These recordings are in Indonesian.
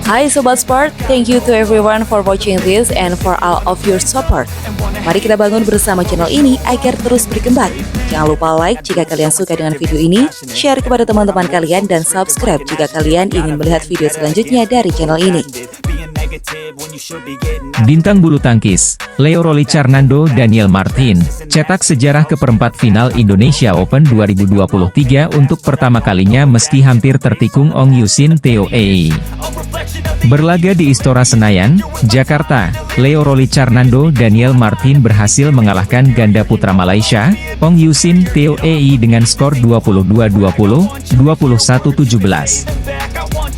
Hai Sobat Sport, thank you to everyone for watching this and for all of your support. Mari kita bangun bersama channel ini agar terus berkembang. Jangan lupa like jika kalian suka dengan video ini, share kepada teman-teman kalian, dan subscribe jika kalian ingin melihat video selanjutnya dari channel ini. Bintang bulu tangkis, Leo Rolicarnando Daniel Martin, cetak sejarah ke perempat final Indonesia Open 2023 untuk pertama kalinya meski hampir tertikung Ong Yusin Teo Ei. Berlaga di Istora Senayan, Jakarta, Leo Rolicarnando Daniel Martin berhasil mengalahkan ganda putra Malaysia, Ong Yusin Teo Ei dengan skor 22-20, 21-17.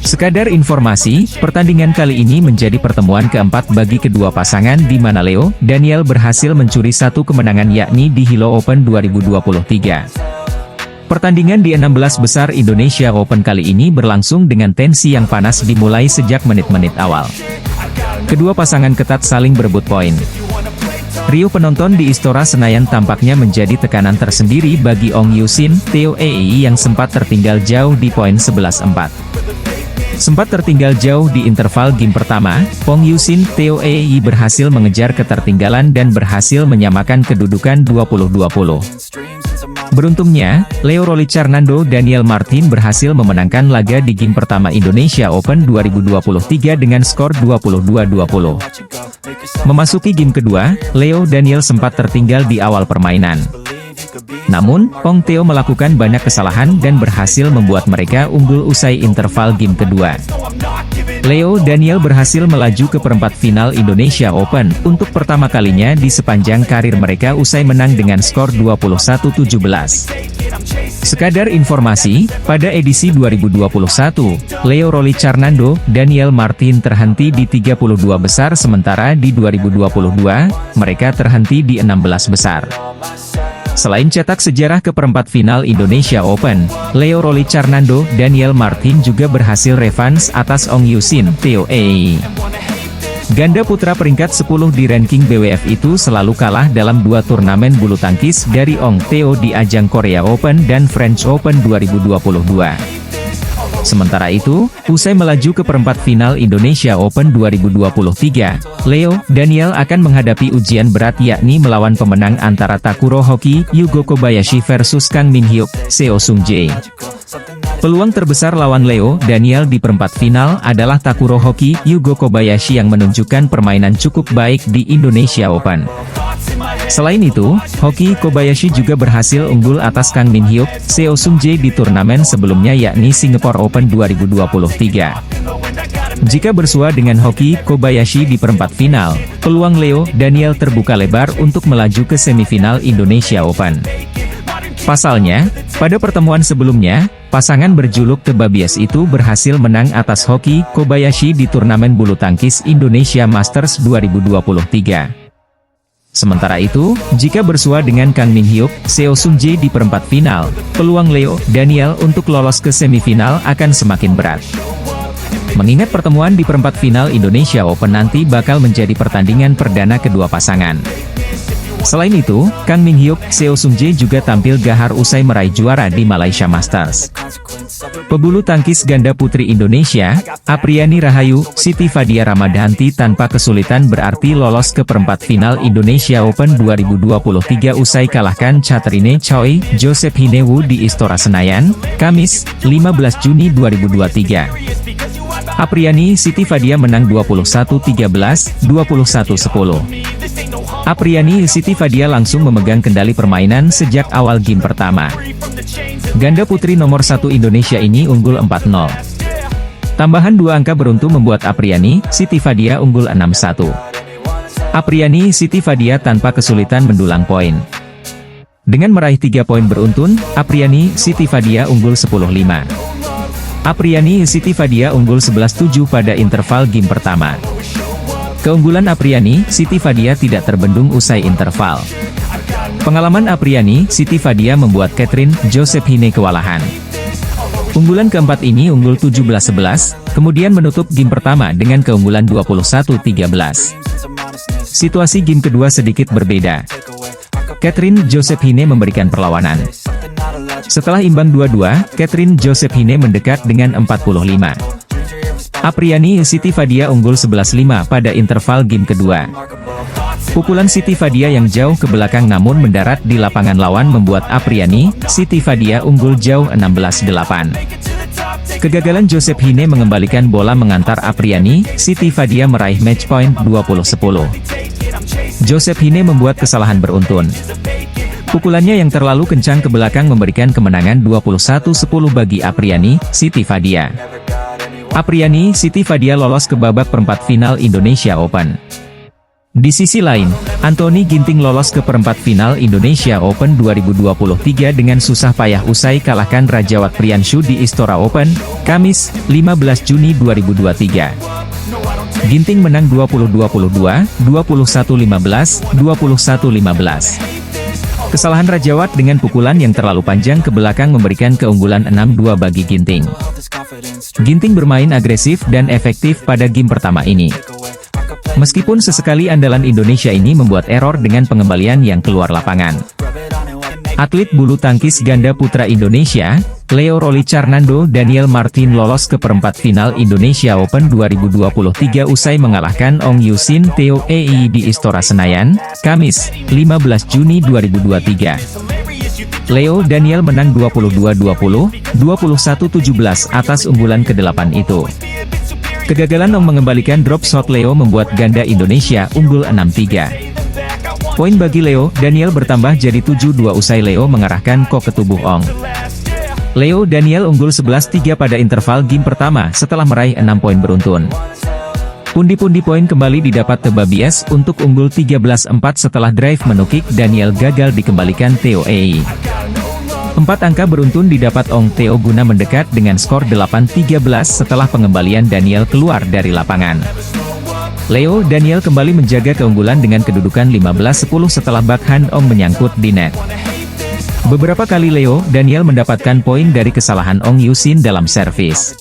Sekadar informasi, pertandingan kali ini menjadi pertemuan keempat bagi kedua pasangan di mana Leo, Daniel berhasil mencuri satu kemenangan yakni di Hilo Open 2023. Pertandingan di 16 besar Indonesia Open kali ini berlangsung dengan tensi yang panas dimulai sejak menit-menit awal. Kedua pasangan ketat saling berebut poin. Riuh penonton di Istora Senayan tampaknya menjadi tekanan tersendiri bagi Ong Yusin Teo Ei yang sempat tertinggal jauh di poin 11-4. Sempat tertinggal jauh di interval game pertama, Ong Yusin Teo Ei berhasil mengejar ketertinggalan dan berhasil menyamakan kedudukan 20-20. Beruntungnya, Leo Rolicarnando Daniel Martin berhasil memenangkan laga di game pertama Indonesia Open 2023 dengan skor 22-20. Memasuki game kedua, Leo Daniel sempat tertinggal di awal permainan. Namun, Ong Teo melakukan banyak kesalahan dan berhasil membuat mereka unggul usai interval game kedua. Leo Daniel berhasil melaju ke perempat final Indonesia Open untuk pertama kalinya di sepanjang karir mereka usai menang dengan skor 21-17. Sekadar informasi, pada edisi 2021, Leo Rolicarnando Daniel Martin terhenti di 32 besar sementara di 2022, mereka terhenti di 16 besar. Selain cetak sejarah ke perempat final Indonesia Open, Leo Rolicarnando Daniel Martin juga berhasil revanse atas Ong Yusin Teo Ei. Ganda putra peringkat 10 di ranking BWF itu selalu kalah dalam dua turnamen bulu tangkis dari Ong Teo di ajang Korea Open dan French Open 2022. Sementara itu, usai melaju ke perempat final Indonesia Open 2023, Leo Daniel akan menghadapi ujian berat yakni melawan pemenang antara Takuro Hoki Yugo Kobayashi versus Kang Min Hyuk Seo Sung Jae. Peluang terbesar lawan Leo Daniel di perempat final adalah Takuro Hoki Yugo Kobayashi yang menunjukkan permainan cukup baik di Indonesia Open. Selain itu, Hoki Kobayashi juga berhasil unggul atas Kang Min Hyuk Seo Sung Jae di turnamen sebelumnya yakni Singapore Open 2023. Jika bersua dengan Hoki Kobayashi di perempat final, peluang Leo Daniel terbuka lebar untuk melaju ke semifinal Indonesia Open. Pasalnya, pada pertemuan sebelumnya, pasangan berjuluk The Babies itu berhasil menang atas Hoki Kobayashi di turnamen bulu tangkis Indonesia Masters 2023. Sementara itu, jika bersua dengan Kang Min Hyuk Seo Sung Jae di perempat final, peluang Leo Daniel untuk lolos ke semifinal akan semakin berat. Mengingat pertemuan di perempat final Indonesia Open nanti bakal menjadi pertandingan perdana kedua pasangan. Selain itu, Kang Min Hyuk Seo Sung Jae juga tampil gahar usai meraih juara di Malaysia Masters. Pebulu tangkis ganda putri Indonesia, Apriani Rahayu Siti Fadia Ramadhanti tanpa kesulitan berarti lolos ke perempat final Indonesia Open 2023 usai kalahkan Catherine Choi Joseph Hinewu di Istora Senayan, Kamis, 15 Juni 2023. Apriani Siti Fadia menang 21-13, 21-10. Apriani Siti Fadia langsung memegang kendali permainan sejak awal game pertama. Ganda putri nomor 1 Indonesia ini unggul 4-0. Tambahan dua angka beruntung membuat Apriani Siti Fadia unggul 6-1. Apriani Siti Fadia tanpa kesulitan mendulang poin. Dengan meraih 3 poin beruntun, Apriani Siti Fadia unggul 10-5. Apriani Siti Fadia unggul 11-7 pada interval game pertama. Keunggulan Apriani Siti Fadia tidak terbendung usai interval. Pengalaman Apriani Siti Fadia membuat Catherine Joseph Hine kewalahan. Unggulan keempat ini unggul 17-11, kemudian menutup game pertama dengan keunggulan 21-13. Situasi game kedua sedikit berbeda. Catherine Joseph Hine memberikan perlawanan. Setelah imbang 2-2, Catherine Joseph Hine mendekat dengan 45. Apriani Siti Fadia unggul 11-5 pada interval game kedua. Pukulan Siti Fadia yang jauh ke belakang namun mendarat di lapangan lawan membuat Apriani Siti Fadia unggul jauh 16-8. Kegagalan Joseph Hine mengembalikan bola mengantar Apriani Siti Fadia meraih match point 20-10. Joseph Hine membuat kesalahan beruntun. Pukulannya yang terlalu kencang ke belakang memberikan kemenangan 21-10 bagi Apriani Siti Fadia. Apriani Siti Fadia lolos ke babak perempat final Indonesia Open. Di sisi lain, Anthony Ginting lolos ke perempat final Indonesia Open 2023 dengan susah payah usai kalahkan Rajawat Priyanshu di Istora Open, Kamis, 15 Juni 2023. Ginting menang 20-22, 21-15, 21-15. Kesalahan Rajawat dengan pukulan yang terlalu panjang ke belakang memberikan keunggulan 6-2 bagi Ginting. Ginting bermain agresif dan efektif pada game pertama ini. Meskipun sesekali andalan Indonesia ini membuat error dengan pengembalian yang keluar lapangan. Atlet bulu tangkis ganda putra Indonesia, Leo Roli Carnando Daniel Martin lolos ke perempat final Indonesia Open 2023 usai mengalahkan Ong Yusin Theo Ei di Istora Senayan, Kamis, 15 Juni 2023. Leo Daniel menang 22-20, 21-17 atas unggulan ke-8 itu. Kegagalan Ong mengembalikan drop shot Leo membuat ganda Indonesia unggul 6-3. Poin bagi Leo Daniel bertambah jadi 7-2 usai Leo mengarahkan kok ke tubuh Ong. Leo Daniel unggul 11-3 pada interval game pertama setelah meraih 6 poin beruntun. Pundi-pundi poin kembali didapat Tebabies untuk unggul 13-4 setelah drive menukik Daniel gagal dikembalikan Theo Ei. 4 angka beruntun didapat Ong Theo guna mendekat dengan skor 8-13 setelah pengembalian Daniel keluar dari lapangan. Leo Daniel kembali menjaga keunggulan dengan kedudukan 15-10 setelah backhand Ong menyangkut di net. Beberapa kali Leo Daniel mendapatkan poin dari kesalahan Ong Yusin dalam servis.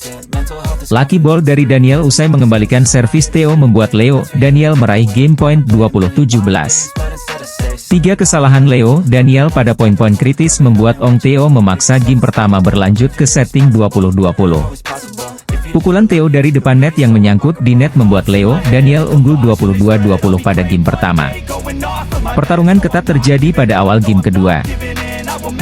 Lucky ball dari Daniel usai mengembalikan servis Theo membuat Leo Daniel meraih game point 20-17. 3 kesalahan Leo Daniel pada poin-poin kritis membuat Ong Theo memaksa game pertama berlanjut ke setting 20-20. Pukulan Theo dari depan net yang menyangkut di net membuat Leo Daniel unggul 22-20 pada game pertama. Pertarungan ketat terjadi pada awal game kedua.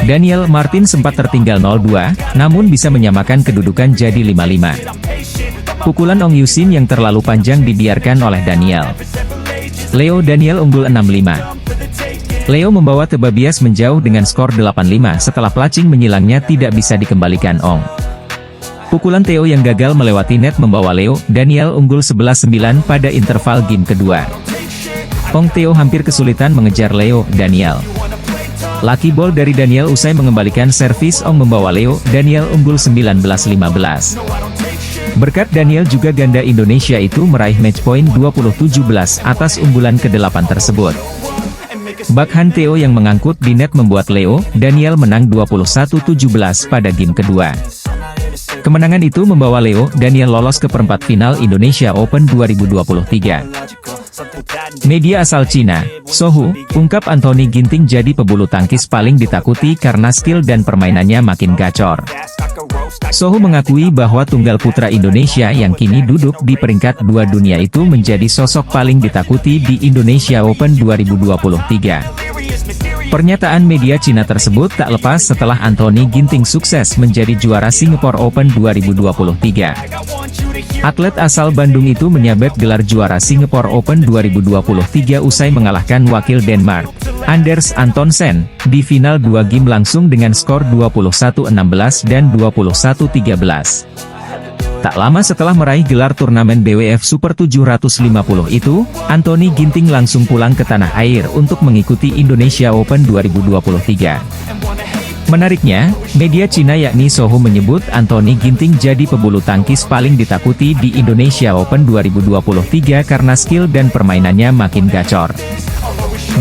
Daniel Martin sempat tertinggal 0-2, namun bisa menyamakan kedudukan jadi 5-5. Pukulan Ong Yusin yang terlalu panjang dibiarkan oleh Daniel. Leo Daniel unggul 6-5. Leo membawa Tebabies menjauh dengan skor 8-5 setelah placing menyilangnya tidak bisa dikembalikan Ong. Pukulan Theo yang gagal melewati net membawa Leo Daniel unggul 11-9 pada interval game kedua. Ong Theo hampir kesulitan mengejar Leo Daniel. Lucky ball dari Daniel usai mengembalikan servis Ong membawa Leo Daniel unggul 19-15. Berkat Daniel juga ganda Indonesia itu meraih match point 20-17 atas unggulan ke-8 tersebut. Backhand Theo yang mengangkut di net membuat Leo Daniel menang 21-17 pada game kedua. Kemenangan itu membawa Leo Daniel lolos ke perempat final Indonesia Open 2023. Media asal Cina, Sohu, ungkap Anthony Ginting jadi pebulu tangkis paling ditakuti karena skill dan permainannya makin gacor. Sohu mengakui bahwa tunggal putra Indonesia yang kini duduk di peringkat 2 dunia itu menjadi sosok paling ditakuti di Indonesia Open 2023. Pernyataan media Cina tersebut tak lepas setelah Anthony Ginting sukses menjadi juara Singapore Open 2023. Atlet asal Bandung itu menyabet gelar juara Singapore Open 2023 usai mengalahkan wakil Denmark, Anders Antonsen, di final 2 game langsung dengan skor 21-16 dan 21-13. Tak lama setelah meraih gelar turnamen BWF Super 750 itu, Anthony Ginting langsung pulang ke tanah air untuk mengikuti Indonesia Open 2023. Menariknya, media Cina yakni Sohu menyebut Anthony Ginting jadi pebulu tangkis paling ditakuti di Indonesia Open 2023 karena skill dan permainannya makin gacor.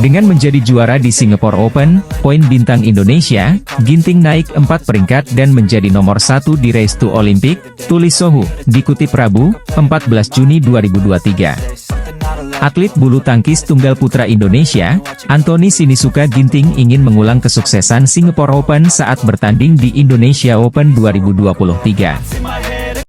Dengan menjadi juara di Singapore Open, poin bintang Indonesia, Ginting naik 4 peringkat dan menjadi nomor 1 di Race to Olympic, tulis Sohu, dikutip Rabu, 14 Juni 2023. Atlet bulu tangkis tunggal putra Indonesia, Anthony Sinisuka Ginting ingin mengulang kesuksesan Singapore Open saat bertanding di Indonesia Open 2023.